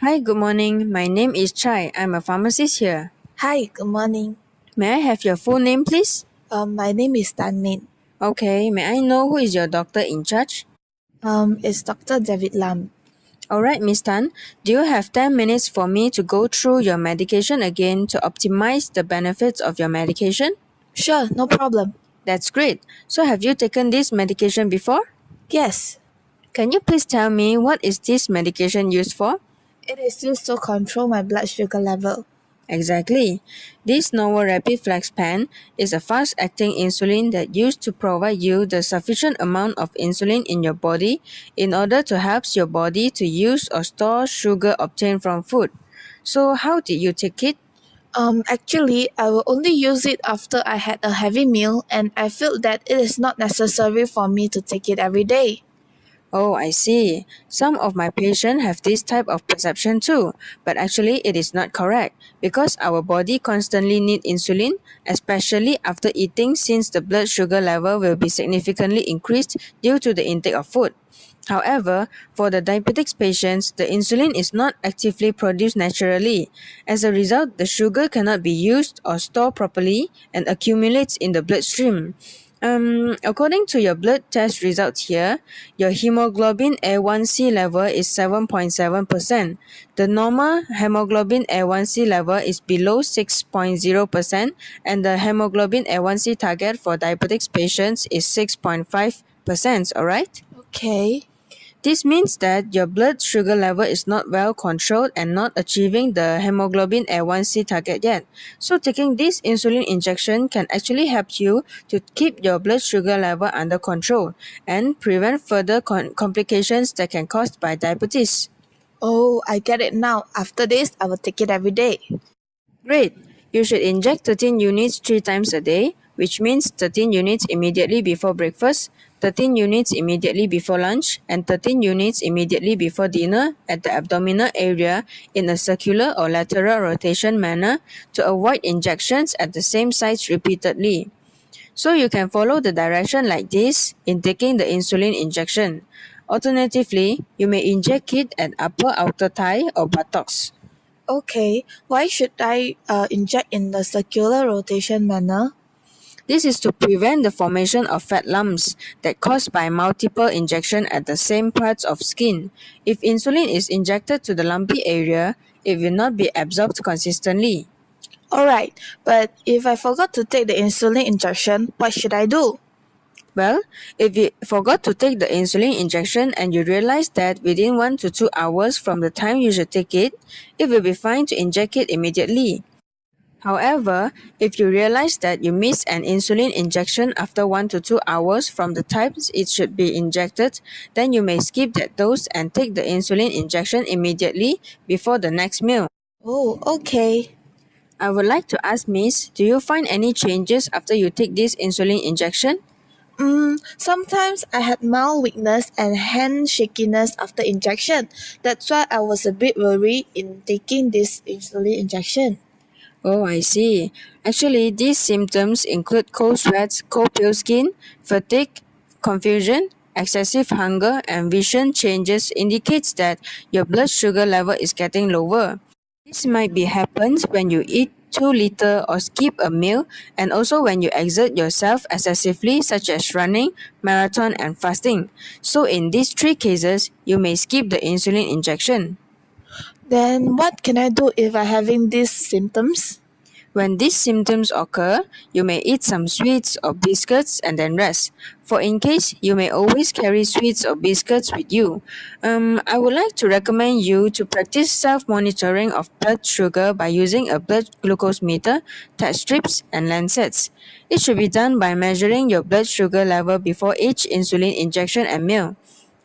Hi, good morning. My name is Chai. I'm a pharmacist here. Hi, good morning. May I have your full name, please? My name is Tan Min. Okay, may I know who is your doctor in charge? It's Dr. David Lam. Alright, Miss Tan, do you have 10 minutes for me to go through your medication again to optimize the benefits of your medication? Sure, no problem. That's great. So, have you taken this medication before? Yes, Can you please tell me what is this medication used for? it is used to control my blood sugar level. Exactly. This NovoRapid Flexpen is a fast-acting insulin that used to provide you the sufficient amount of insulin in your body in order to help your body to use or store sugar obtained from food. So how did you take it? Actually, I will only use it after I had a heavy meal, and I feel that it is not necessary for me to take it every day. Oh, I see. Some of my patients have this type of perception too, but actually it is not correct because our body constantly needs insulin, especially after eating since the blood sugar level will be significantly increased due to the intake of food. However, for the diabetic patients, the insulin is not actively produced naturally. As a result, the sugar cannot be used or stored properly and accumulates in the bloodstream. According to your blood test results here, your hemoglobin A1C level is 7.7%. The normal hemoglobin A1C level is below 6.0%, and the hemoglobin A1C target for diabetic patients is 6.5%, alright? Okay. This means that your blood sugar level is not well controlled and not achieving the hemoglobin A1C target yet. So taking this insulin injection can actually help you to keep your blood sugar level under control and prevent further complications that can caused by diabetes. Oh, I get it now. After this, I will take it every day. Great! You should inject 13 units 3 times a day, which means 13 units immediately before breakfast, 13 units immediately before lunch, and 13 units immediately before dinner at the abdominal area in a circular or lateral rotation manner to avoid injections at the same sites repeatedly. So you can follow the direction like this in taking the insulin injection. Alternatively, you may inject it at upper outer thigh or buttocks. Okay, why should I inject in the circular rotation manner? This is to prevent the formation of fat lumps that caused by multiple injection at the same parts of skin. If insulin is injected to the lumpy area, it will not be absorbed consistently. Alright, but if I forgot to take the insulin injection, what should I do? Well, if you forgot to take the insulin injection and you realize that within 1 to 2 hours from the time you should take it, it will be fine to inject it immediately. However, if you realize that you missed an insulin injection after 1 to 2 hours from the time it should be injected, then you may skip that dose and take the insulin injection immediately before the next meal. Oh, okay. I would like to ask Miss, do you find any changes after you take this insulin injection? Sometimes I had mild weakness and hand shakiness after injection. That's why I was a bit worried in taking this insulin injection. Oh, I see. Actually, these symptoms include cold sweats, cold pale skin, fatigue, confusion, excessive hunger, and vision changes indicates that your blood sugar level is getting lower. This might be happens when you eat too little or skip a meal, and also when you exert yourself excessively such as running, marathon, and fasting. So in these 3 cases, you may skip the insulin injection. Then what can I do if I'm having these symptoms? When these symptoms occur, you may eat some sweets or biscuits and then rest. For in case, you may always carry sweets or biscuits with you. I would like to recommend you to practice self-monitoring of blood sugar by using a blood glucose meter, test strips, and lancets. It should be done by measuring your blood sugar level before each insulin injection and meal.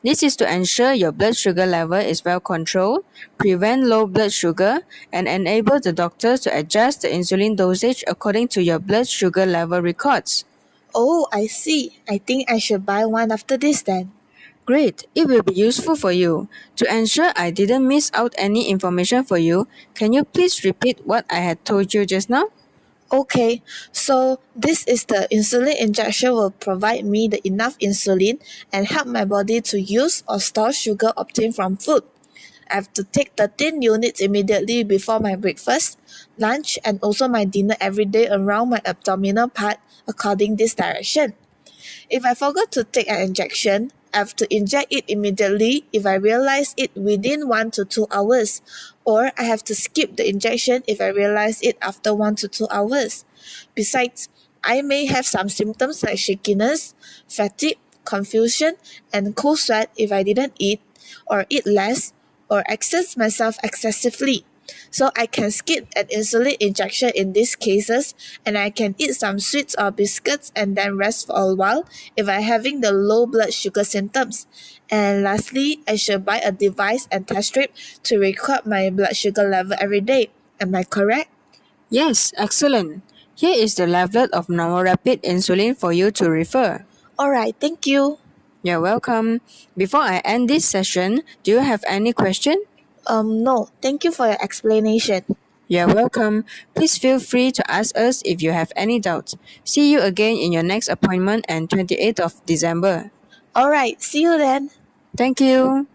This is to ensure your blood sugar level is well controlled, prevent low blood sugar, and enable the doctor to adjust the insulin dosage according to your blood sugar level records. Oh, I see. I think I should buy one after this then. Great, it will be useful for you. To ensure I didn't miss out any information for you, can you please repeat what I had told you just now? Okay, so this is the insulin injection will provide me the enough insulin and help my body to use or store sugar obtained from food. I have to take 13 units immediately before my breakfast, lunch, and also my dinner every day around my abdominal part according this direction. If I forgot to take an injection, I have to inject it immediately if I realize it within 1 to 2 hours, or I have to skip the injection if I realize it after 1 to 2 hours. Besides, I may have some symptoms like shakiness, fatigue, confusion, and cold sweat if I didn't eat, or eat less, or exert myself excessively. So I can skip an insulin injection in these cases, and I can eat some sweets or biscuits and then rest for a while if I'm having the low blood sugar symptoms. And lastly, I should buy a device and test strip to record my blood sugar level every day. Am I correct? Yes, excellent. Here is the leaflet of NovoRapid insulin for you to refer. Alright, thank you. You're welcome. Before I end this session, do you have any question? No, thank you for your explanation. You're welcome. Please feel free to ask us if you have any doubts. See you again in your next appointment on 28th of December. Alright, see you then. Thank you.